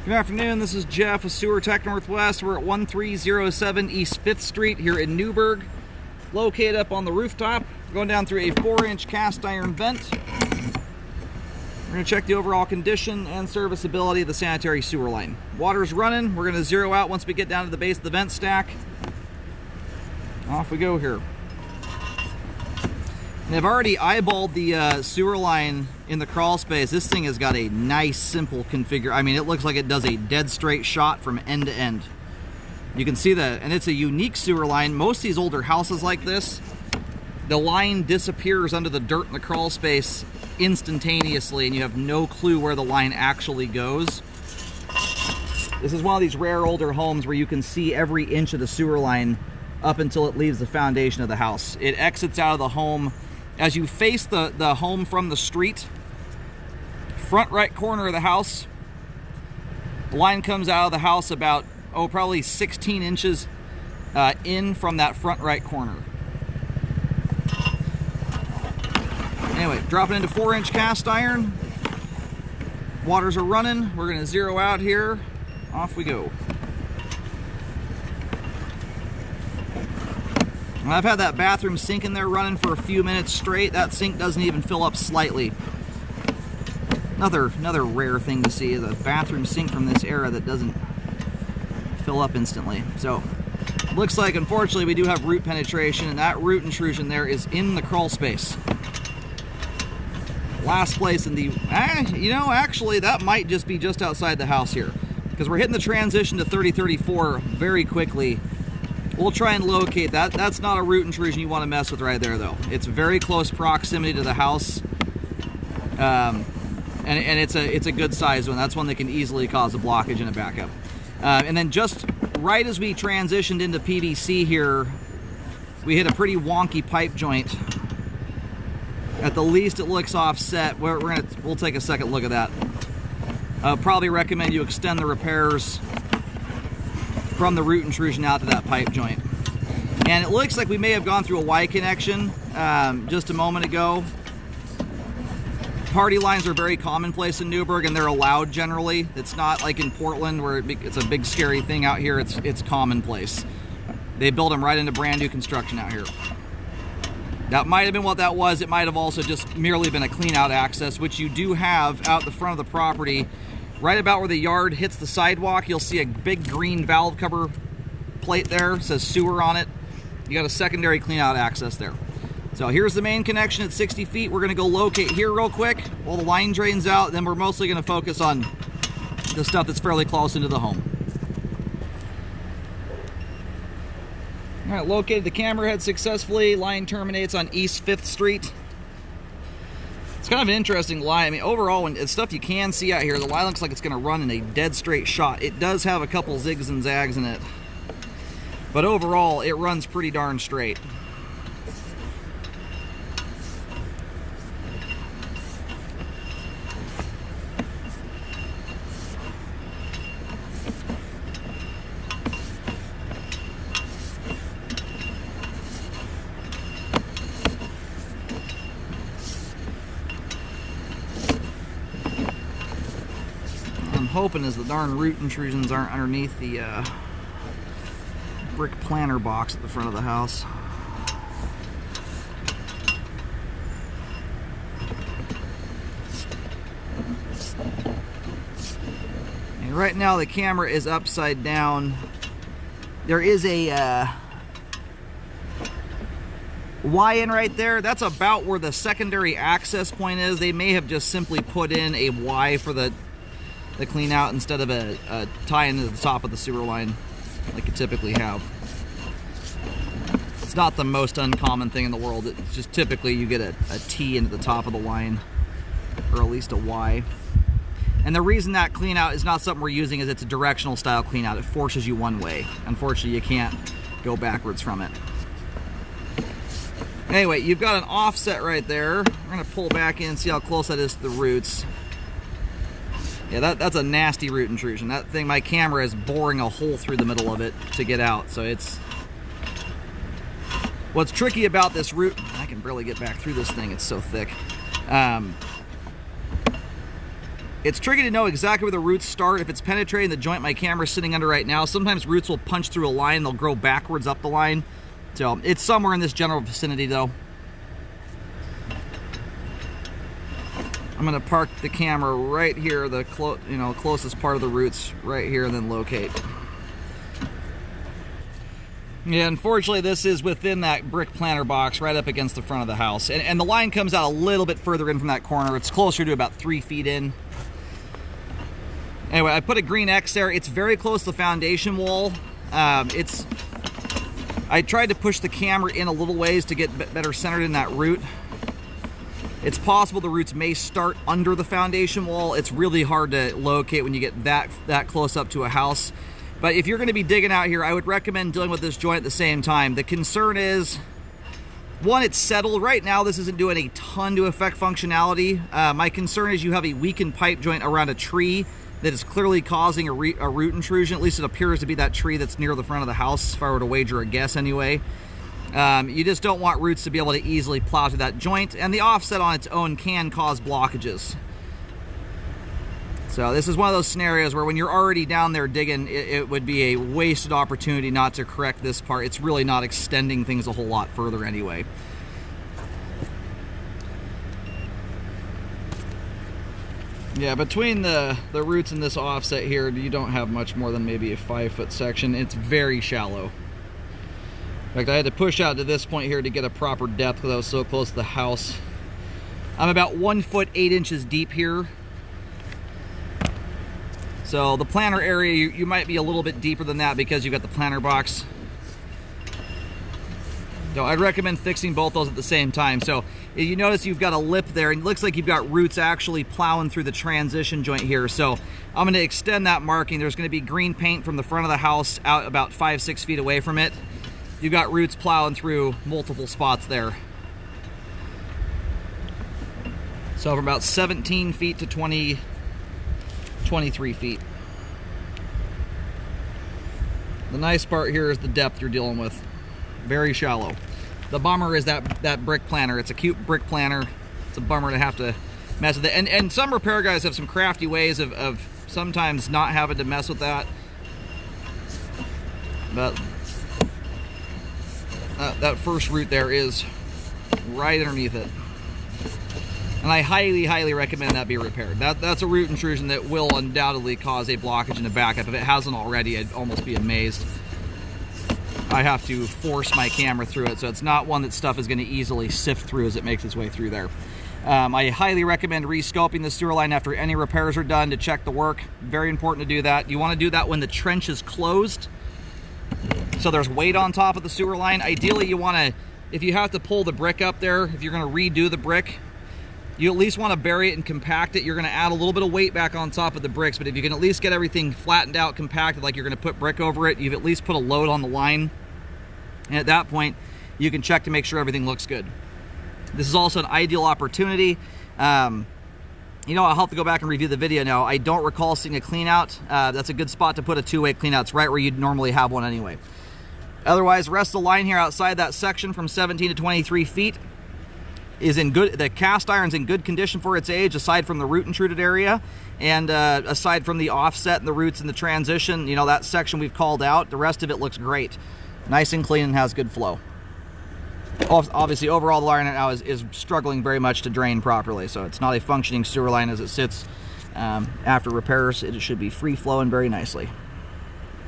Good afternoon, this is Jeff with Sewer Tech Northwest. We're at 1307 East 5th Street here in Newburgh. Located up on the rooftop. We're going down through a 4-inch cast iron vent. We're going to check the overall condition and serviceability of the sanitary sewer line. Water's running. We're going to zero out once we get down to the base of the vent stack. Off we go here. And I've already eyeballed the sewer line in the crawl space. This thing has got a nice, simple configure. I mean, it looks like it does a dead straight shot from end to end. You can see that, and it's a unique sewer line. Most of these older houses like this, the line disappears under the dirt in the crawl space instantaneously, and you have no clue where the line actually goes. This is one of these rare older homes where you can see every inch of the sewer line up until it leaves the foundation of the house. It exits out of the home. As you face the home from the street, front right corner of the house, the line comes out of the house about, probably 16 inches in from that front right corner. Anyway, dropping into 4-inch cast iron. Waters are running. We're going to zero out here. Off we go. I've had that bathroom sink in there running for a few minutes straight. That sink doesn't even fill up slightly. Another rare thing to see is a bathroom sink from this era that doesn't fill up instantly. So, looks like, unfortunately, we do have root penetration, and that root intrusion there is in the crawl space. Last place in the... actually, that might just be just outside the house here, because we're hitting the transition to 3034 very quickly. We'll try and locate that. That's not a root intrusion you want to mess with right there, though. It's very close proximity to the house, and it's a good size one. That's one that can easily cause a blockage and a backup. And then just right as we transitioned into PVC here, we hit a pretty wonky pipe joint. At the least, it looks offset. We'll take a second look at that. Probably recommend you extend the repairs from the root intrusion out to that pipe joint. And it looks like we may have gone through a Y connection just a moment ago. Party lines are very commonplace in Newburgh, and they're allowed generally. It's not like in Portland where it's a big scary thing. Out here it's commonplace. They build them right into brand new construction out here. That might have been what that was. It might have also just merely been a clean out access, which you do have out the front of the property. Right about where the yard hits the sidewalk, you'll see a big green valve cover plate there. It says sewer on it. You got a secondary clean out access there. So here's the main connection at 60 feet. We're going to go locate here real quick while the line drains out. Then we're mostly going to focus on the stuff that's fairly close into the home. All right, located the camera head successfully. Line terminates on East 5th Street. It's kind of an interesting line. I mean, overall, when it's stuff you can see out here, the line looks like it's going to run in a dead straight shot. It does have a couple zigs and zags in it, but overall, it runs pretty darn straight. Hoping is the darn root intrusions aren't underneath the brick planter box at the front of the house. And right now the camera is upside down. There is a Y in right there. That's about where the secondary access point is. They may have just simply put in a Y for the clean out instead of a tie into the top of the sewer line like you typically have. It's not the most uncommon thing in the world. It's just typically you get a T into the top of the line, or at least a Y. And the reason that clean out is not something we're using is it's a directional style clean out. It forces you one way. Unfortunately, you can't go backwards from it. Anyway, you've got an offset right there. We're going to pull back in and see how close that is to the roots. Yeah, that's a nasty root intrusion. That thing, my camera is boring a hole through the middle of it to get out. So it's... What's tricky about this root... I can barely get back through this thing. It's so thick. It's tricky to know exactly where the roots start. If it's penetrating the joint my camera's sitting under right now, sometimes roots will punch through a line, they'll grow backwards up the line. So it's somewhere in this general vicinity though. I'm gonna park the camera right here, the closest part of the roots right here, and then locate. Yeah, unfortunately this is within that brick planter box right up against the front of the house. And the line comes out a little bit further in from that corner. It's closer to about 3 feet in. Anyway, I put a green X there. It's very close to the foundation wall. I tried to push the camera in a little ways to get better centered in that root. It's possible the roots may start under the foundation wall. It's really hard to locate when you get that close up to a house. But if you're going to be digging out here, I would recommend dealing with this joint at the same time. The concern is, one, it's settled. Right now, this isn't doing a ton to affect functionality. My concern is you have a weakened pipe joint around a tree that is clearly causing a root intrusion. At least it appears to be that tree that's near the front of the house, if I were to wager a guess anyway. You just don't want roots to be able to easily plow through that joint, and the offset on its own can cause blockages. So this is one of those scenarios where when you're already down there digging, it would be a wasted opportunity not to correct this part. It's really not extending things a whole lot further anyway. Yeah, between the roots and this offset here, you don't have much more than maybe a 5-foot section. It's very shallow. In fact, I had to push out to this point here to get a proper depth because I was so close to the house. I'm about 1 foot 8 inches deep here. So the planter area, you might be a little bit deeper than that because you've got the planter box. So I'd recommend fixing both those at the same time. So if you notice you've got a lip there, and it looks like you've got roots actually plowing through the transition joint here. So I'm going to extend that marking. There's going to be green paint from the front of the house out about 5-6 feet away from it. You've got roots plowing through multiple spots there. So from about 17 feet to 23 feet. The nice part here is the depth you're dealing with. Very shallow. The bummer is that brick planter. It's a cute brick planter. It's a bummer to have to mess with it. And some repair guys have some crafty ways of sometimes not having to mess with that. But that first root there is right underneath it. And I highly, highly recommend that be repaired. That's a root intrusion that will undoubtedly cause a blockage in the backup. If it hasn't already, I'd almost be amazed. I have to force my camera through it, so it's not one that stuff is going to easily sift through as it makes its way through there. I highly recommend re-scoping the sewer line after any repairs are done to check the work. Very important to do that. You want to do that when the trench is closed, so there's weight on top of the sewer line. Ideally, you want to, if you have to pull the brick up there, if you're going to redo the brick, you at least want to bury it and compact it. You're going to add a little bit of weight back on top of the bricks, but if you can at least get everything flattened out, compacted, like you're going to put brick over it, you've at least put a load on the line. And at that point, you can check to make sure everything looks good. This is also an ideal opportunity. I'll have to go back and review the video now. I don't recall seeing a clean out. That's a good spot to put a two-way clean out. It's right where you'd normally have one anyway. Otherwise, the rest of the line here outside that section from 17 to 23 feet is in good, the cast iron's in good condition for its age, aside from the root intruded area, and aside from the offset and the roots and the transition, that section we've called out, the rest of it looks great. Nice and clean and has good flow. Obviously, overall, the line right now is struggling very much to drain properly, so it's not a functioning sewer line as it sits. After repairs, it should be free flowing very nicely.